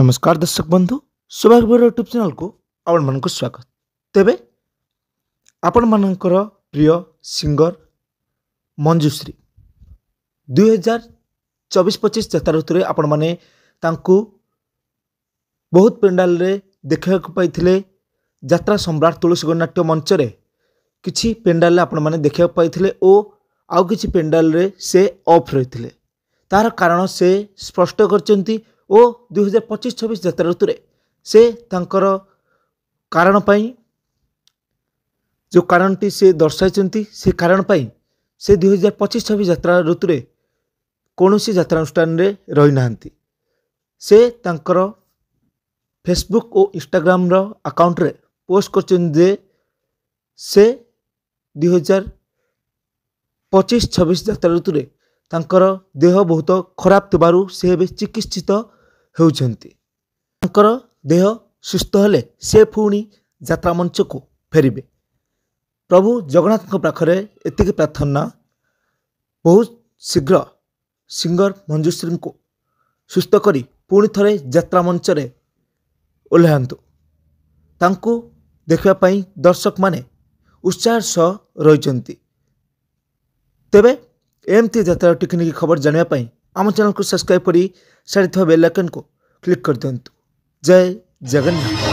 नमस्कार दर्शक बंधु सौभाग्य यूट्यूब चैनल को आपण मन स्वागत। तेबे आपण मानकर प्रिय सिंगर मंजुश्री 2024-25 यात्रा ऋतु में आपण माने तांकु बहुत पेंडाल रे देखा पाइथिले। यात्रा सम्राट तुलसी गणनाट्य मंच रे किछि पेंडाल आपण माने देखा पाइथिले ओ आउ किछि पेंडाल रे से ऑफ रहिथिले। तार कारण से स्पष्ट करचंती ओ 2025-26 यात्रा ऋतु रे से तांकर कारण पाई जो कारणटी से दर्शाइचंती से कारण पाई से 2025-26 यात्रा ऋतु रे कोनोसी यात्रा अनुष्ठान रे रही नाहंती। से तांकर फेसबुक और इंस्टाग्राम रो अकाउंट रे पोस्ट करचन जे से 2025-26 यात्रा ऋतु रे तांकर देह बहुत खराब थिबारु से बे चिकित्सित होउछंती। तांकर देह सुस्थ हेले से पुणी यात्रा मंच को फेरिबे। प्रभु जगन्नाथ पाखरे एतिक प्रार्थना बहुत शीघ्र सिंगर मंजुश्री को सुस्थ करी पुणी थरे यात्रा मंच रे ओल्हांतु। तांकु देखा पाई दर्शक माने उत्साह सह रहिचंती। तेबे एमती यात्रा टेक्निक खबर जानिया पाई आम चैनल को सब्सक्राइब करी साइड थवा बेल आइकन को क्लिक कर दियंतु। जय जगन्नाथ।